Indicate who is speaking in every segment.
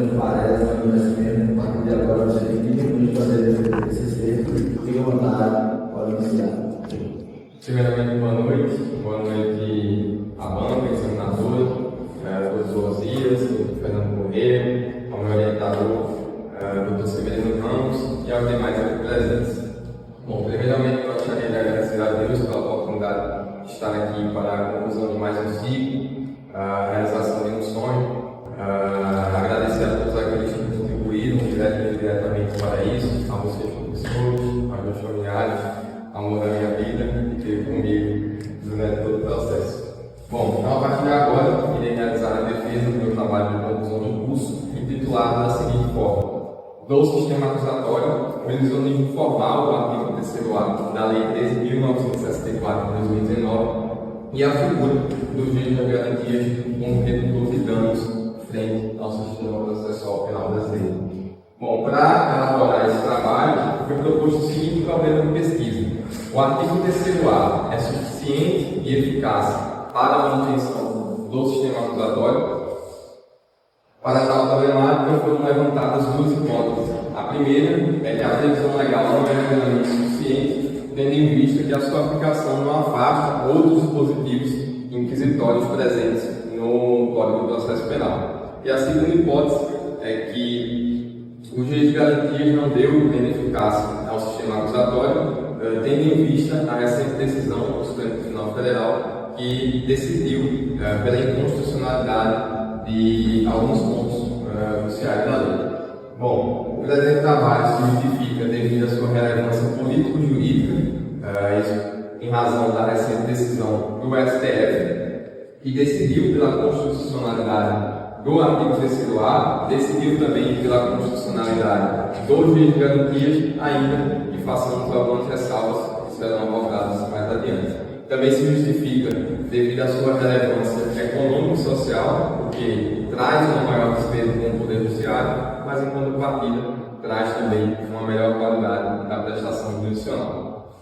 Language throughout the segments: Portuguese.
Speaker 1: nos parece, mas no nascimento, a partir de agora você tem 15 minutos para fazer esse TCC. Fique à vontade, pode iniciar.
Speaker 2: Primeiramente, boa noite à banca, examinador, doutor Osias, doutor Fernando Correia, ao meu orientador, doutor Severino Ramos e aos demais aqui presentes. Bom, primeiramente eu gostaria de agradecer a Deus pela oportunidade de estar aqui para a conclusão de mais um ciclo, a realização de um sonho. Agradecer a todos aqueles que contribuíram diretamente para isso, a vocês professores, aos meus familiares, amor da minha vida, que esteve comigo durante todo o processo. Bom, então a partir de agora, irei realizar a defesa do meu trabalho de conclusão de curso, intitulado da seguinte forma: do sistema acusatório, o revisionismo formal do artigo 3º da Lei 13.964 de 2019 e a figura do juiz das garantias como redutor de danos frente ao sistema processual penal brasileiro. Bom, para elaborar esse trabalho, foi proposto o seguinte problema de pesquisa: o artigo 3º é suficiente e eficaz para a manutenção do sistema acusatório? Para tal problemática foram levantadas duas hipóteses. A primeira é que a previsão legal não é plenamente suficiente, tendo em vista que a sua aplicação não afasta outros dispositivos inquisitórios presentes no Código do Processo Penal. E a segunda hipótese é que o juiz de garantias não deu plena eficácia ao sistema acusatório, tendo em vista a recente decisão do Supremo Tribunal Federal, que decidiu pela inconstitucionalidade de alguns pontos cruciais da lei. Bom, o presente trabalho se justifica devido à sua relevância político-jurídica, em razão da recente decisão do STF, que decidiu pela constitucionalidade do artigo 3º, decidiu também pela constitucionalidade do juiz de garantias, ainda que façamos algumas ressalvas que serão abordadas mais adiante. Também se justifica devido à sua relevância econômico-social, porque traz uma maior despesa com o Poder Judiciário, mas em contrapartida traz também uma melhor qualidade da prestação jurisdicional.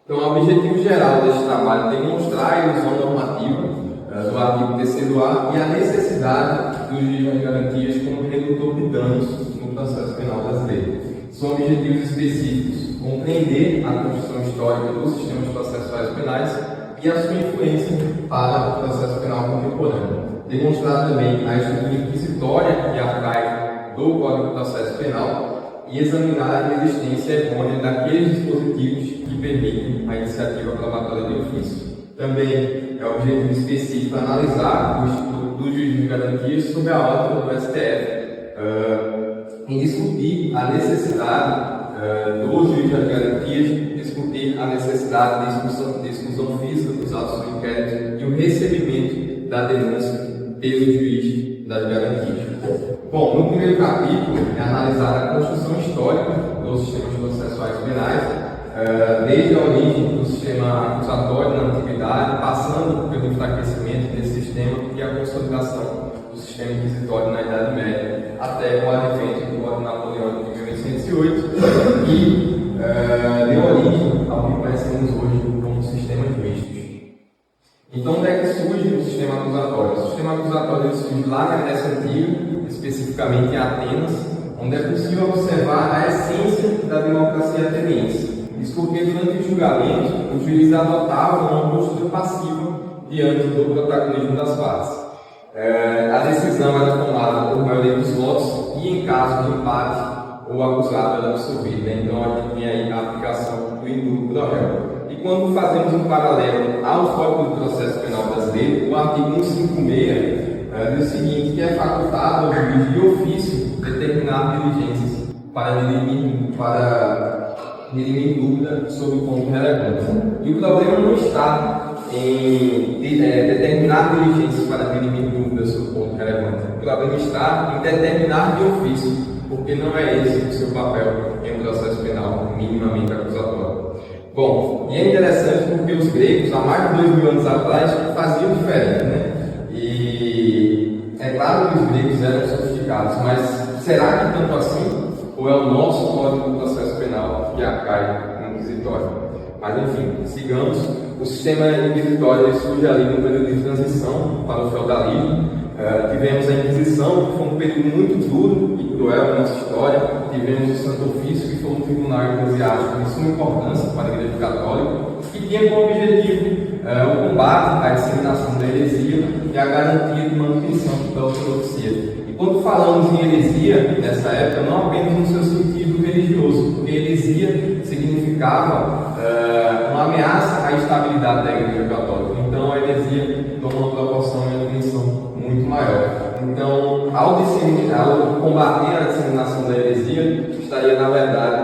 Speaker 2: Então, o objetivo geral deste trabalho é demonstrar a ilusão normativa do artigo 3º e a necessidade do juiz de garantias como redutor de danos no processo penal brasileiro. São objetivos específicos: compreender a construção histórica dos sistemas processuais penais e a sua influência para o processo penal contemporâneo. Demonstrar também a estrutura inquisitória e arcaica do Código do Processo Penal e examinar a existência errônea daqueles dispositivos que permitem a iniciativa probatória de ofício. Também é objetivo específico analisar o Instituto do Juiz de Garantias sob a ótica do STF, em discutir a necessidade do juiz de garantias, discutir a necessidade de exclusão física dos autos do inquérito e o recebimento da denúncia pelo juiz das garantias. Bom, no primeiro capítulo é analisar a construção histórica dos sistemas processuais penais, desde a origem do sistema acusatório na antiguidade, passando pelo enfraquecimento desse sistema e a consolidação do sistema inquisitório na Idade Média, até o advento do Código Napoleônico de 1808 e deu origem ao que conhecemos hoje como sistemas mistos. Então, onde é que surge o sistema acusatório? O sistema acusatório surge lá na Grécia Antiga, especificamente em Atenas, onde é possível observar a essência da democracia ateniense. Isso porque durante o julgamento, o juiz adotava uma postura passiva diante do protagonismo das partes. A decisão era tomada por maioria dos votos e, em caso de empate, o acusado era absolvido. Então, a gente tem aí a aplicação do indulto pro réu. E quando fazemos um paralelo ao Código do Processo Penal brasileiro, o artigo 156 diz o seguinte, que é facultado ao juiz de ofício determinar diligências para dirimir dúvida sobre o ponto relevante. E o problema não está em determinar diligências para dirimir dúvidas sobre o ponto relevante. O problema está em determinar de ofício, porque não é esse o seu papel em um processo penal minimamente acusatório. Bom, e é interessante porque os gregos, há mais de 2000 anos atrás, faziam diferente, né? E é claro que os gregos eram sofisticados, mas será que tanto assim? Ou é o nosso Código do Processo Penal que acai no inquisitório? Mas enfim, sigamos. O sistema inquisitório surge ali no período de transição para o feudalismo, Tivemos a Inquisição, que foi um período muito duro e cruel na nossa história. Tivemos o Santo Ofício, que foi um tribunal eclesiástico de suma importância para a Igreja Católica, que tinha como objetivo o combate à disseminação da heresia e a garantia de manutenção da ortodoxia. E quando falamos em heresia, nessa época, não apenas no seu sentido religioso, porque heresia significava uma ameaça à estabilidade da Igreja Católica. Então a heresia toma uma proporção e uma dimensão muito maior. Então, ao combater a disseminação da heresia, estaria, na verdade,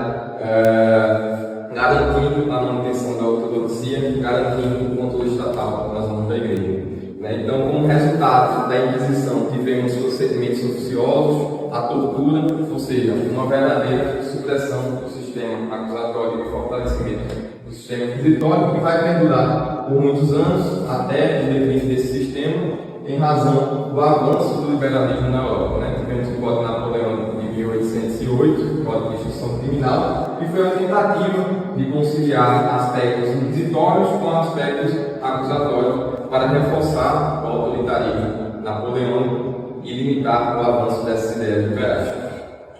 Speaker 2: garantindo a manutenção da ortodoxia, garantindo o controle estatal nas mãos da Igreja. Então, como resultado da Inquisição, tivemos procedimentos oficiosos, a tortura, ou seja, uma verdadeira supressão do sistema acusatório e fortalecimento do sistema inquisitório, que vai perdurar por muitos anos até o declínio desse sistema, em razão do avanço do liberalismo na Europa. Tivemos o Código Napoleônico de 1808, o Código de Instrução Criminal, que foi uma tentativa de conciliar aspectos inquisitórios com aspectos acusatórios para reforçar o autoritarismo napoleônico e limitar o avanço dessas ideias liberais.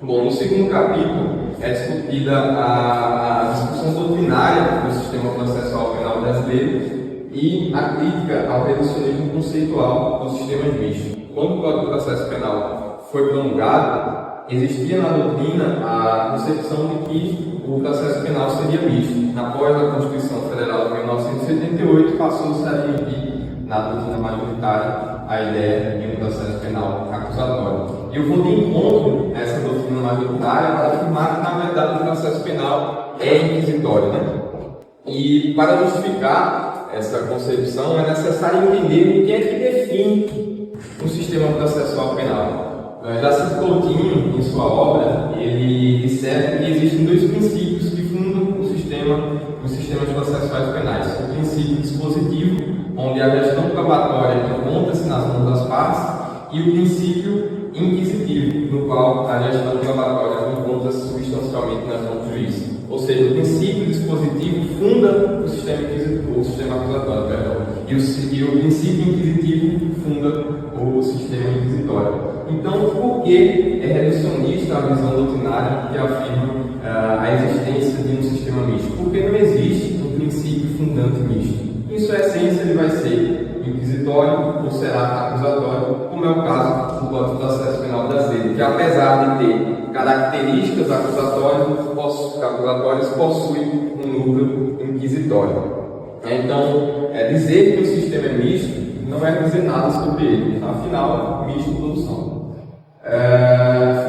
Speaker 2: Bom, no segundo capítulo é discutida a discussão doutrinária do sistema processual penal brasileiro e a crítica ao reducionismo conceitual dos sistemas mistos. Quando o Código de Processo Penal foi promulgado, existia na doutrina a concepção de que o processo penal seria misto. Após a Constituição Federal de 1978, passou-se a admitir na doutrina majoritária a ideia de um processo penal acusatório. E eu vou de encontro a essa doutrina majoritária para afirmar que, na verdade, o processo penal é inquisitório. E para justificar essa concepção, é necessário entender o que é que define um sistema processual penal. Jacinto Coutinho, em sua obra, ele disserta que existem dois princípios que fundam os sistemas processuais penais. O princípio dispositivo, onde a gestão probatória encontra-se nas mãos das partes, e o princípio inquisitivo, no qual a gestão probatória encontra-se substancialmente nas mãos do juiz. Ou seja, o princípio dispositivo funda o sistema acusatório, e o princípio inquisitivo funda o sistema inquisitório. Então, por que é reducionista a visão doutrinária que afirma a existência de um sistema misto? Porque não existe um princípio fundante misto. Em sua essência, ele vai ser inquisitório ou será acusatório, como é o caso do Código de Processo Penal brasileiro, que apesar de ter características acusatórias, possui um núcleo inquisitório. Então, dizer que o sistema é misto não é dizer nada sobre ele, afinal, misto todos são.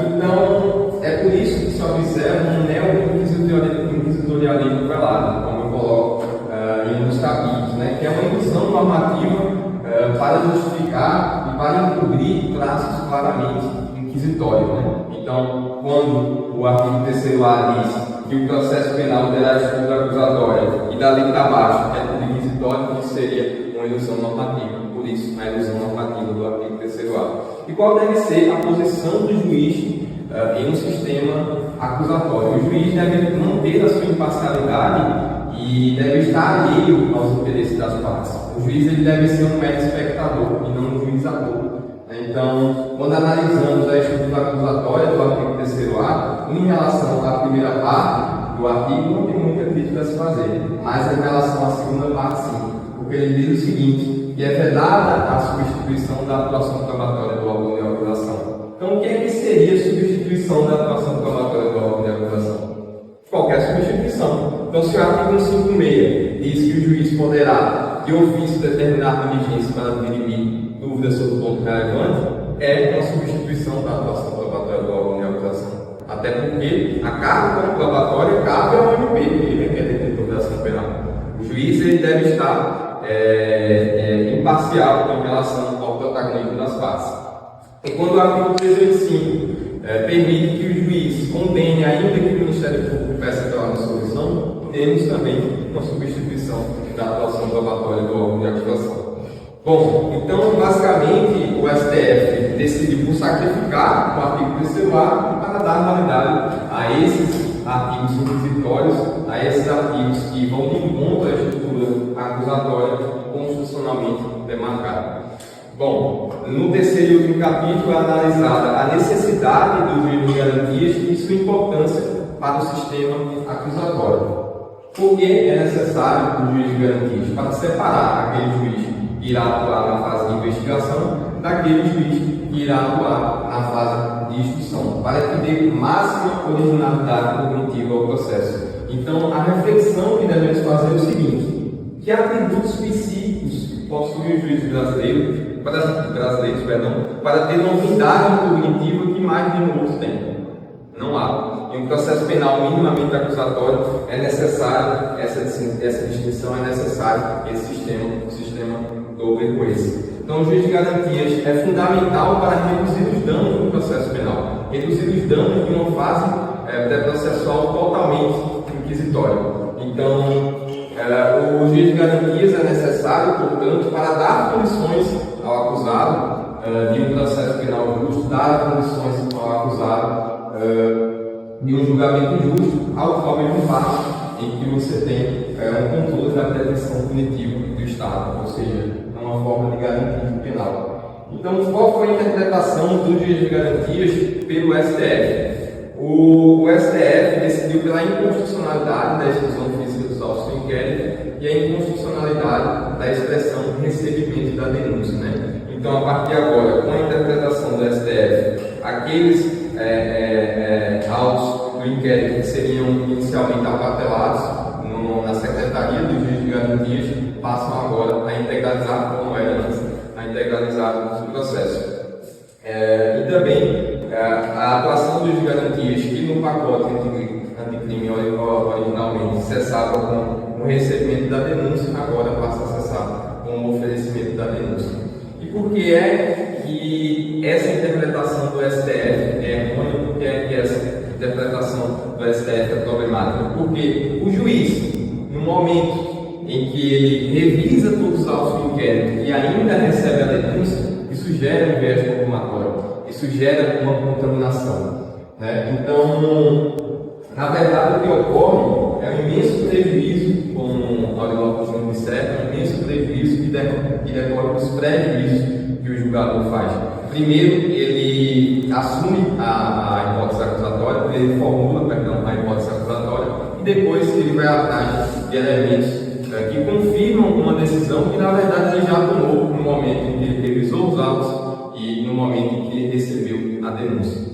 Speaker 2: Então, é por isso que se observa um neo-inquisitorialismo velado, como eu coloco em um dos capítulos, que é uma indução normativa para justificar e para encobrir traços claramente inquisitórios. Então, quando o artigo 3º-A diz que o processo penal terá estrutura acusatória e dali para baixo é tudo inquisitório, isso seria uma ilusão normativa. Por isso, a ilusão normativa do artigo 3º-A. E qual deve ser a posição do juiz em um sistema acusatório? O juiz deve manter a sua imparcialidade e deve estar alheio aos interesses das partes. O juiz ele deve ser um mero espectador e não um juizador. Então, quando analisamos a estrutura acusatória do artigo 3º-A, em relação à primeira parte do artigo, não tem muita crítica a se fazer, mas em relação à segunda parte, sim, porque ele diz o seguinte, que é vedada a substituição da atuação probatória do órgão de acusação. Então, o que seria a substituição da atuação probatória do órgão de acusação? Qualquer substituição. Então, se o artigo 156 diz que o juiz poderá, de ofício, determinar diligência para dirimir dúvidas sobre o ponto relevante, é uma substituição da atuação probatória do órgão de acusação. Até porque a carga probatória cabe ao MP, que é detentor da ação penal. O juiz ele deve estar imparcial em relação ao protagonismo das partes. E quando o artigo 385 permite que o juiz condene, ainda que o Ministério Público peça pela absolvição, temos também uma substituição da atuação probatória do órgão de acusação. Bom, então basicamente o STF decidiu por sacrificar o artigo 3º-A para dar validade a esses artigos inquisitórios, a esses artigos que vão de encontro à estrutura acusatória constitucionalmente demarcada. Bom, no terceiro e último capítulo é analisada a necessidade do juiz de garantias e sua importância para o sistema acusatório. Por que é necessário o juiz de garantias? Para separar aquele juiz que irá atuar na fase de investigação daquele juiz que irá atuar na fase de instrução, para que dê máxima originalidade cognitiva ao processo. Então, a reflexão que devemos fazer é o seguinte: que atributos específicos possui o juiz brasileiro, para ter uma unidade cognitiva que mais nenhum outro tem? Não há. Em um processo penal minimamente acusatório é necessário essa distinção, é necessário esse sistema double coercivo. Então, o juiz de garantias é fundamental para reduzir os danos no processo penal, reduzir os danos de uma fase pré-processual totalmente inquisitória. Então, o juiz de garantias é necessário, portanto, para dar condições ao acusado de um processo penal justo, dar condições ao acusado de um julgamento justo, ao qual é um passo em que você tem um controle da pretensão punitiva do Estado, ou seja, é uma forma de garantia penal. Então, qual foi a interpretação do juiz de garantias pelo STF? O STF decidiu pela inconstitucionalidade da exclusão física dos autos do inquérito e a inconstitucionalidade da expressão recebimento da denúncia, né? Então, a partir de agora, com a interpretação do STF, aqueles autos do inquérito que seriam inicialmente apatelados na Secretaria do Juiz de Garantias passam agora a integralizar, como era antes, a integralizar o processo. E também a atuação dos juiz de garantias, que no pacote anticrime originalmente cessava com o recebimento da denúncia, agora passa a cessar com o oferecimento da denúncia. E por que é que essa interpretação do STF é ruim? Por que é que essa interpretação do STF é problemática? Porque o juiz, no momento em que ele revisa todos os autos do inquérito e ainda recebe a denúncia, isso gera um viés confirmatório, isso gera uma contaminação, né? Então, na verdade, o que ocorre é um imenso prejuízo, como Aurélio Coutinho observa, um imenso prejuízo que decorre dos prejuízos que o julgador faz. Primeiro, ele assume a hipótese acusatória, ele formula, a hipótese acusatória, e depois ele vai atrás de elementos que confirmam uma decisão que, na verdade, ele já tomou no momento em que ele revisou os autos e no momento em que ele recebeu a denúncia.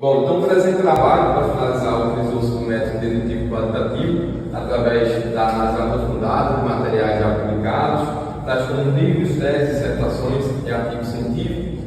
Speaker 2: Bom, então, por esse trabalho, para finalizar, utilizou-se do método dedutivo qualitativo, através da análise aprofundada de materiais já publicados, tais como livros, teses, dissertações e artigos científicos,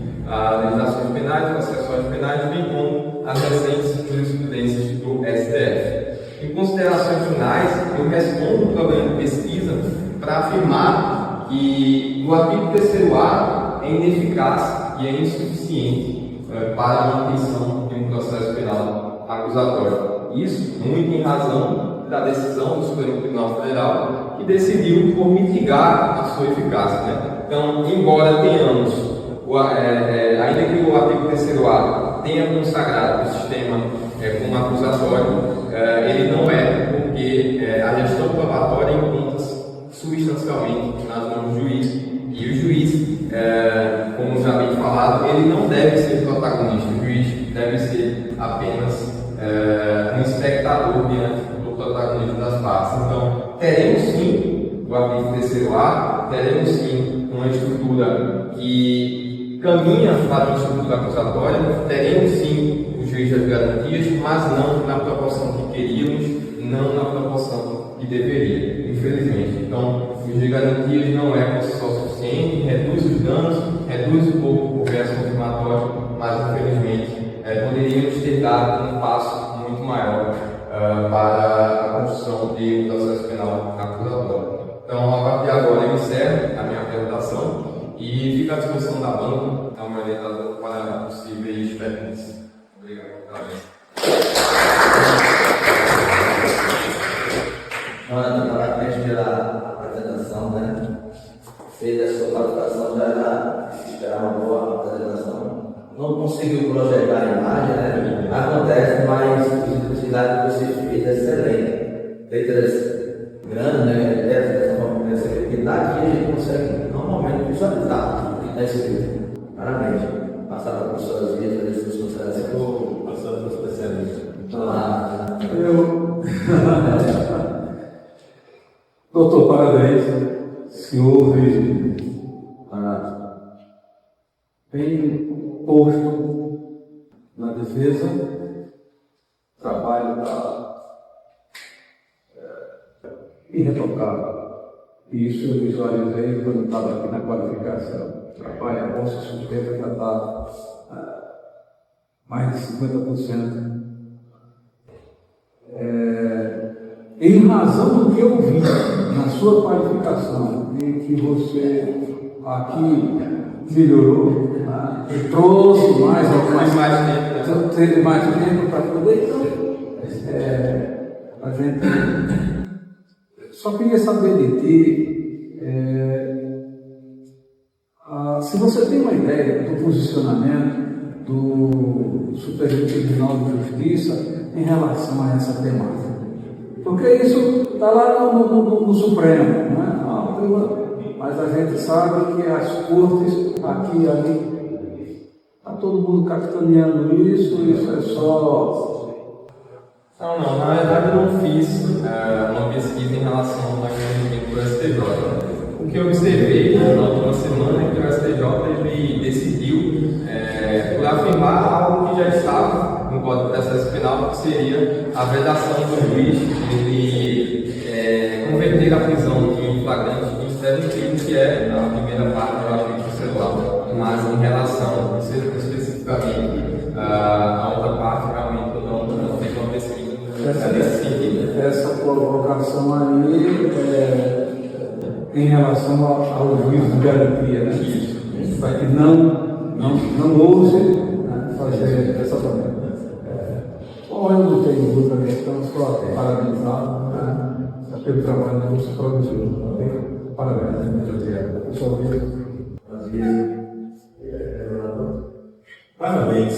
Speaker 2: legislações penais, processuais penais, bem como as recentes jurisprudências do STF. Em considerações finais, eu respondo o problema de pesquisa para afirmar que o artigo 3º-A é ineficaz e é insuficiente para a manutenção de um processo penal acusatório. Isso muito em razão da decisão do Supremo Tribunal Federal, que decidiu por mitigar a sua eficácia, né? Então, embora tenhamos, ainda que o artigo 3º-A tenha consagrado o sistema como acusatório, ele não é, porque a gestão probatória encontra-se substancialmente nas mãos do juiz, e o juiz, como já bem falado, ele não deve ser protagonista, o juiz deve ser apenas um espectador diante do protagonismo das partes. Então, teremos sim o artigo 3º-A, teremos sim uma estrutura que caminha para uma estrutura acusatória, teremos sim o juiz das garantias, mas não na proporção que queríamos, não na proporção que deveria, infelizmente. Então, o juiz de garantias não é por si só suficiente, reduz os danos, reduz um pouco o viés confirmatório, mas infelizmente poderíamos ter dado um passo muito maior para a construção de um processo penal acusatório. Então, a partir de agora, eu encerro a minha apresentação e fico à disposição da banca, ao meu orientador, para possíveis perguntas. Obrigado.
Speaker 1: Parabéns pela apresentação, né? Fez a sua participação, já era esperar uma boa apresentação. Não conseguiu projetar a imagem, né? Acontece, mas a simplicidade que você fez é excelente. Letras grandes, né? Dessa forma que daqui a gente consegue normalmente visualizar. Está escrito. Parabéns. Passar para suas vidas, fazer suas considerações.
Speaker 3: Vou passar para os especialistas.
Speaker 4: Doutor, parabéns. Se houve bem posto na defesa, o trabalho está irretocável. E isso eu visualizei quando estava aqui na qualificação. O trabalho, a bolsa suspeita já está mais de 50%. Em razão do que eu vi na sua qualificação, e que você aqui melhorou, né? Trouxe mais
Speaker 2: tempo,
Speaker 4: teve mais tempo para poder, então, a gente só queria saber de ti, se você tem uma ideia do posicionamento do Superior Tribunal de Justiça em relação a essa temática. Porque isso está lá no Supremo, né? Mas a gente sabe que as cortes aqui e ali, está todo mundo capitaneando isso é só.
Speaker 2: Não, na verdade eu não fiz uma pesquisa em relação ao entendimento do STJ. O que eu observei na última semana é que o STJ ele decidiu por afirmar algo que já estava no Código de Processo Penal, que seria a vedação do juiz ele converter a prisão de flagrante em preventivo, que é a primeira parte do artigo celular. Mas em relação especificamente a outra parte, realmente eu não fiz uma pesquisa nesse sentido.
Speaker 4: Essa provocação aí em relação ao juízo de garantia, né?
Speaker 2: Isso.
Speaker 4: Para que não ouse, né, fazer essa promessa. Bom, eu não tenho dúvida, então só parabenizar, né, pelo trabalho que você produziu. Okay? Parabéns. Muito obrigado. Pessoal,
Speaker 3: Parabéns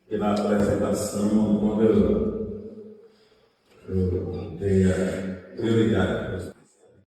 Speaker 3: pela apresentação, quando eu dei a prioridade